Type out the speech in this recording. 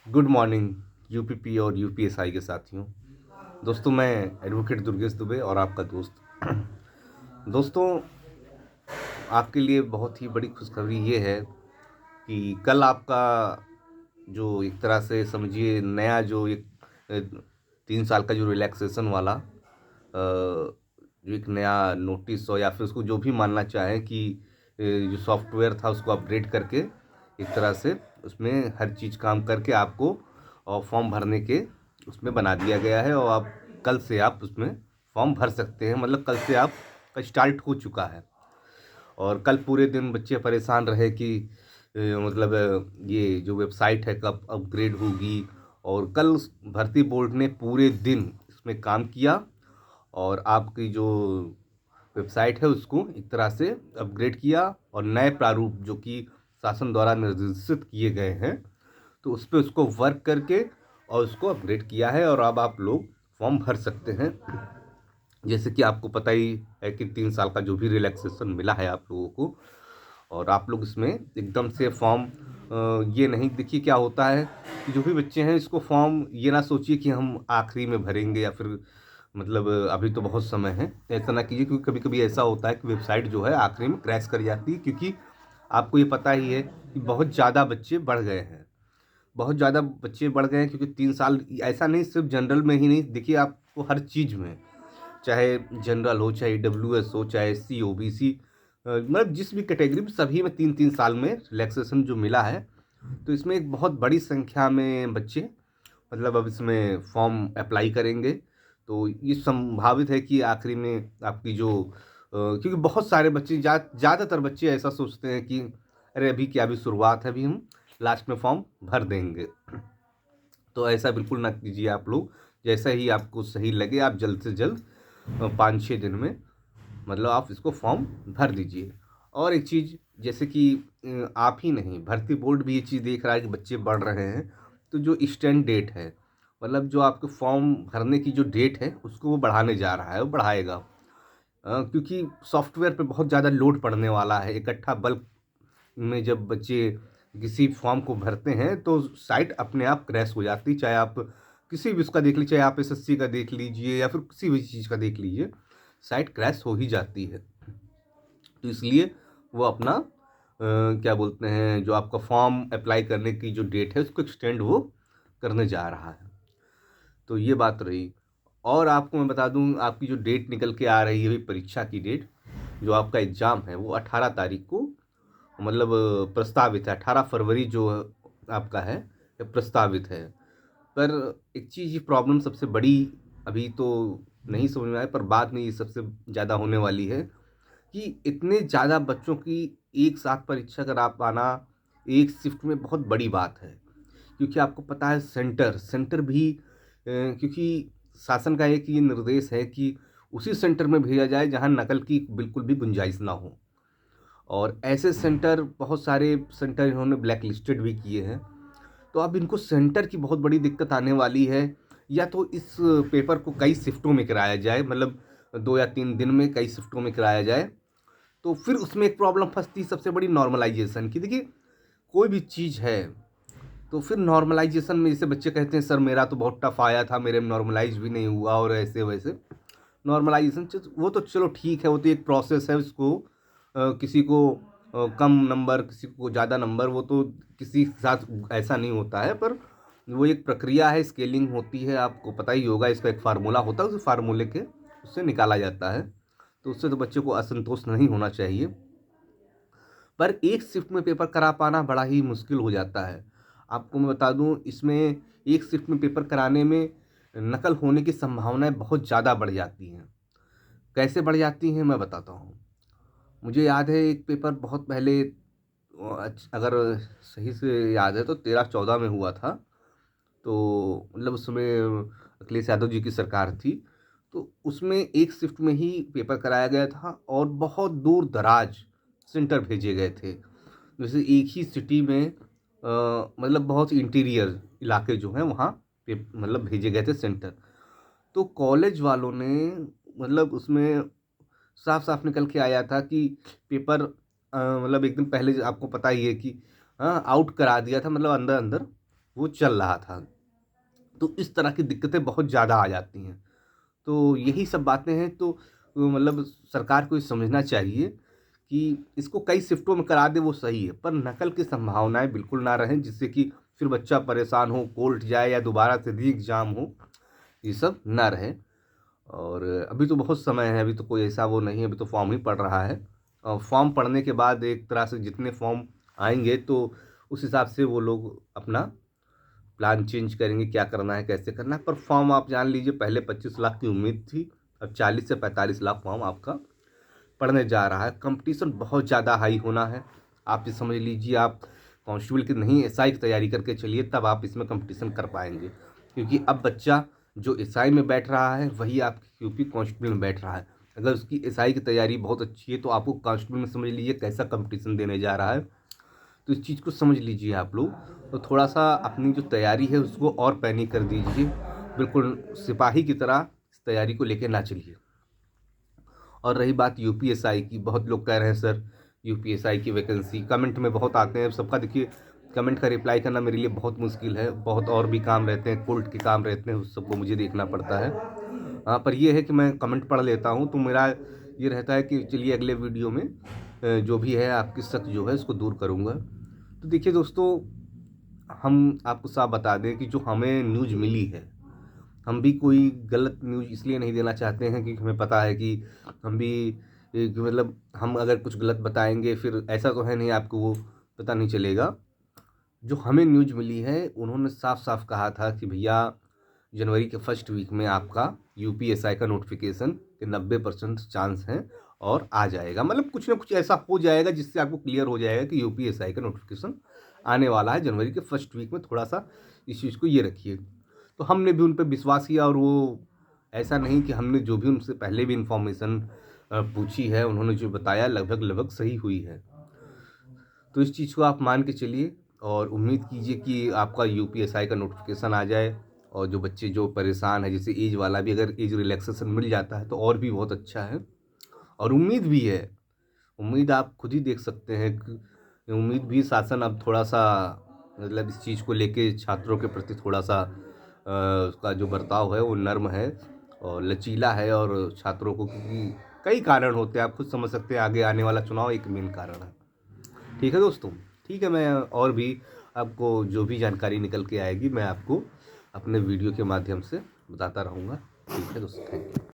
Good morning UPP और UPSI के साथियों। दोस्तों, मैं एडवोकेट दुर्गेश दुबे और आपका दोस्त। दोस्तों, आपके लिए बहुत ही बड़ी खुशखबरी ये है कि कल आपका जो एक तरह से समझिए नया जो एक 3 साल का जो रिलैक्सेशन वाला जो एक नया नोटिस हो या फिर उसको जो भी मानना चाहें कि जो सॉफ्टवेयर था उसको अपग्रेड करके एक तरह से उसमें हर चीज़ काम करके आपको और फॉर्म भरने के उसमें बना दिया गया है और आप कल से आप उसमें फॉर्म भर सकते हैं। मतलब कल से आप का स्टार्ट हो चुका है। और कल पूरे दिन बच्चे परेशान रहे कि मतलब ये जो वेबसाइट है कब अपग्रेड होगी। और कल भर्ती बोर्ड ने पूरे दिन इसमें काम किया और आपकी जो वेबसाइट है उसको एक तरह से अपग्रेड किया और नए प्रारूप जो कि शासन द्वारा निर्देशित किए गए हैं तो उस पर उसको वर्क करके और उसको अपग्रेड किया है और अब आप लोग फॉर्म भर सकते हैं। जैसे कि आपको पता ही है कि 3 साल का जो भी रिलैक्सेशन मिला है आप लोगों को और आप लोग इसमें एकदम से फॉर्म ये नहीं, देखिए क्या होता है कि जो भी बच्चे हैं इसको फॉर्म ये ना सोचिए कि हम आखिरी में भरेंगे या फिर मतलब अभी तो बहुत समय है, ऐसा ना कीजिए क्योंकि कभी कभी ऐसा होता है कि वेबसाइट जो है आखिरी में क्रैश कर जाती है क्योंकि आपको ये पता ही है कि बहुत ज़्यादा बच्चे बढ़ गए हैं। बहुत ज़्यादा बच्चे बढ़ गए हैं क्योंकि 3 साल ऐसा नहीं सिर्फ जनरल में ही नहीं, देखिए आपको हर चीज़ में, चाहे जनरल हो चाहे डब्ल्यूएस हो चाहे सी ओबीसी, मतलब जिस भी कैटेगरी में सभी में 3-3 साल में रिलैक्सेशन जो मिला है तो इसमें एक बहुत बड़ी संख्या में बच्चे मतलब अब इसमें फॉर्म अप्लाई करेंगे। तो ये संभावित है कि आखिरी में आपकी जो क्योंकि बहुत सारे बच्चे ज़्यादातर बच्चे ऐसा सोचते हैं कि अरे अभी क्या, अभी शुरुआत है, अभी हम लास्ट में फॉर्म भर देंगे। तो ऐसा बिल्कुल ना कीजिए आप लोग। जैसा ही आपको सही लगे आप जल्द से जल्द 5-6 दिन में मतलब आप इसको फॉर्म भर दीजिए। और एक चीज़ जैसे कि आप ही नहीं, भर्ती बोर्ड भी ये चीज़ देख रहा है कि बच्चे बढ़ रहे हैं तो जो स्टैंड डेट है, मतलब जो आपके फॉर्म भरने की जो डेट है उसको वो बढ़ाने जा रहा है, वो बढ़ाएगा। क्योंकि सॉफ्टवेयर पे बहुत ज़्यादा लोड पड़ने वाला है। इकट्ठा बल्क में जब बच्चे किसी फॉर्म को भरते हैं तो साइट अपने आप क्रैश हो जाती है। चाहे आप किसी भी उसका देख लीजिए, चाहे आप एसएससी का देख लीजिए या फिर किसी भी चीज़ का देख लीजिए, साइट क्रैश हो ही जाती है। तो इसलिए वो अपना क्या बोलते हैं, जो आपका फॉर्म अप्लाई करने की जो डेट है उसको एक्सटेंड वो करने जा रहा है। तो ये बात रही। और आपको मैं बता दूं आपकी जो डेट निकल के आ रही है अभी परीक्षा की डेट, जो आपका एग्ज़ाम है वो 18 तारीख को मतलब प्रस्तावित है। 18 फरवरी जो आपका है ये प्रस्तावित है। पर एक चीज़ ये प्रॉब्लम सबसे बड़ी अभी तो नहीं समझ में आए, पर बाद में ये सबसे ज़्यादा होने वाली है कि इतने ज़्यादा बच्चों की एक साथ परीक्षा करा पाना एक शिफ्ट में बहुत बड़ी बात है। क्योंकि आपको पता है सेंटर सेंटर भी क्योंकि शासन का एक ये निर्देश है कि उसी सेंटर में भेजा जाए जहाँ नकल की बिल्कुल भी गुंजाइश ना हो। और ऐसे सेंटर बहुत सारे सेंटर इन्होंने ब्लैक लिस्टेड भी किए हैं। तो अब इनको सेंटर की बहुत बड़ी दिक्कत आने वाली है। या तो इस पेपर को कई शिफ्टों में कराया जाए, मतलब 2 या 3 दिन में कई शिफ्टों में कराया जाए। तो फिर उसमें एक प्रॉब्लम फंसती है सबसे बड़ी नॉर्मलाइजेशन की। देखिए कोई भी चीज़ है तो फिर नॉर्मलाइजेशन में जैसे बच्चे कहते हैं सर मेरा तो बहुत टफ आया था, मेरे में नॉर्मलाइज भी नहीं हुआ और ऐसे वैसे। नॉर्मलाइजेशन वो तो चलो ठीक है, वो तो एक प्रोसेस है। उसको किसी को कम नंबर किसी को ज़्यादा नंबर, वो तो किसी के साथ ऐसा नहीं होता है। पर वो एक प्रक्रिया है, स्केलिंग होती है, आपको पता ही होगा। इसका एक फार्मूला होता है, उस फार्मूले के उससे निकाला जाता है। तो उससे तो बच्चे को असंतोष नहीं होना चाहिए। पर एक शिफ्ट में पेपर करा पाना बड़ा ही मुश्किल हो जाता है। आपको मैं बता दूं इसमें एक शिफ्ट में पेपर कराने में नकल होने की संभावनाएं बहुत ज़्यादा बढ़ जाती हैं। कैसे बढ़ जाती हैं मैं बताता हूँ। मुझे याद है एक पेपर बहुत पहले अगर सही से याद है तो 13-14 में हुआ था। तो मतलब उस समय अखिलेश यादव जी की सरकार थी। तो उसमें एक शिफ्ट में ही पेपर कराया गया था और बहुत दूर दराज सेंटर भेजे गए थे। जैसे एक ही सिटी में मतलब बहुत इंटीरियर इलाके जो हैं वहाँ पे मतलब भेजे गए थे सेंटर। तो कॉलेज वालों ने मतलब उसमें साफ साफ निकल के आया था कि पेपर मतलब एक दिन पहले आपको पता ही है कि हाँ आउट करा दिया था, मतलब अंदर अंदर वो चल रहा था। तो इस तरह की दिक्कतें बहुत ज़्यादा आ जाती हैं। तो यही सब बातें हैं, तो मतलब सरकार को ये समझना चाहिए कि इसको कई शिफ्टों में करा दे वो सही है, पर नकल की संभावनाएँ बिल्कुल ना रहें, जिससे कि फिर बच्चा परेशान हो, कोर्ट जाए या दोबारा से री एग्ज़ाम हो, ये सब ना रहे। और अभी तो बहुत समय है, अभी तो कोई ऐसा वो नहीं है, अभी तो फॉर्म ही पड़ रहा है। और फॉर्म पड़ने के बाद एक तरह से जितने फॉर्म आएँगे तो उस हिसाब से वो लोग अपना प्लान चेंज करेंगे, क्या करना है, कैसे करना है। पर फॉर्म आप जान लीजिए, पहले 25 लाख की उम्मीद थी, अब 40 से 45 लाख फॉर्म आपका पड़ने जा रहा है। कंपटीशन बहुत ज़्यादा हाई होना है। आप ये समझ लीजिए, आप कांस्टेबल की नहीं एसआई की तैयारी करके चलिए, तब आप इसमें कंपटीशन कर पाएंगे। क्योंकि अब बच्चा जो एसआई में बैठ रहा है वही आपकी यूपी कांस्टेबल में बैठ रहा है। अगर उसकी एसआई की तैयारी बहुत अच्छी है तो आपको कांस्टेबल में समझ लीजिए कैसा कंपटीशन देने जा रहा है। तो इस चीज़ को समझ लीजिए आप लोग, तो थोड़ा सा अपनी जो तैयारी है उसको और पैनी कर दीजिए। बिल्कुल सिपाही की तरह इस तैयारी को लेके ना चलिए। और रही बात यूपीएसआई की, बहुत लोग कह रहे हैं सर यूपीएसआई की वैकेंसी, कमेंट में बहुत आते हैं। सबका देखिए कमेंट का रिप्लाई करना मेरे लिए बहुत मुश्किल है, बहुत और भी काम रहते हैं, कोर्ट के काम रहते हैं, उस सबको मुझे देखना पड़ता है। हाँ, पर ये है कि मैं कमेंट पढ़ लेता हूँ, तो मेरा ये रहता है कि चलिए अगले वीडियो में जो भी है आपकी शक जो है उसको दूर करूँगा। तो देखिए दोस्तों, हम आपको साफ बता दें कि जो हमें न्यूज़ मिली है, हम भी कोई गलत न्यूज़ इसलिए नहीं देना चाहते हैं क्योंकि हमें पता है कि हम भी कि मतलब हम अगर कुछ गलत बताएंगे फिर ऐसा तो है नहीं आपको वो पता नहीं चलेगा। जो हमें न्यूज़ मिली है उन्होंने साफ साफ कहा था कि भैया जनवरी के फर्स्ट वीक में आपका यूपीएसआई का नोटिफिकेशन के 90% चांस हैं और आ जाएगा। मतलब कुछ ना कुछ ऐसा हो जाएगा जिससे आपको क्लियर हो जाएगा कि यूपीएसआई का नोटिफिकेशन आने वाला है जनवरी के फर्स्ट वीक में। थोड़ा सा इस चीज़ को ये रखिए। तो हमने भी उन पर विश्वास किया, और वो ऐसा नहीं कि हमने जो भी उनसे पहले भी इंफॉर्मेशन पूछी है उन्होंने जो बताया लगभग लगभग सही हुई है। तो इस चीज़ को आप मान के चलिए और उम्मीद कीजिए कि आपका यूपीएसआई का नोटिफिकेशन आ जाए। और जो बच्चे जो परेशान है, जैसे एज वाला भी अगर एज रिलैक्सेशन मिल जाता है तो और भी बहुत अच्छा है। और उम्मीद भी है, उम्मीद आप खुद ही देख सकते हैं कि उम्मीद भी शासन अब थोड़ा सा मतलब इस चीज़ को लेके छात्रों के प्रति थोड़ा सा उसका जो बर्ताव है वो नर्म है और लचीला है। और छात्रों को, क्योंकि कई कारण होते हैं, आप खुद समझ सकते हैं, आगे आने वाला चुनाव एक मेन कारण है। ठीक है दोस्तों, ठीक है, मैं और भी आपको जो भी जानकारी निकल के आएगी मैं आपको अपने वीडियो के माध्यम से बताता रहूँगा। ठीक है दोस्तों, थैंक यू।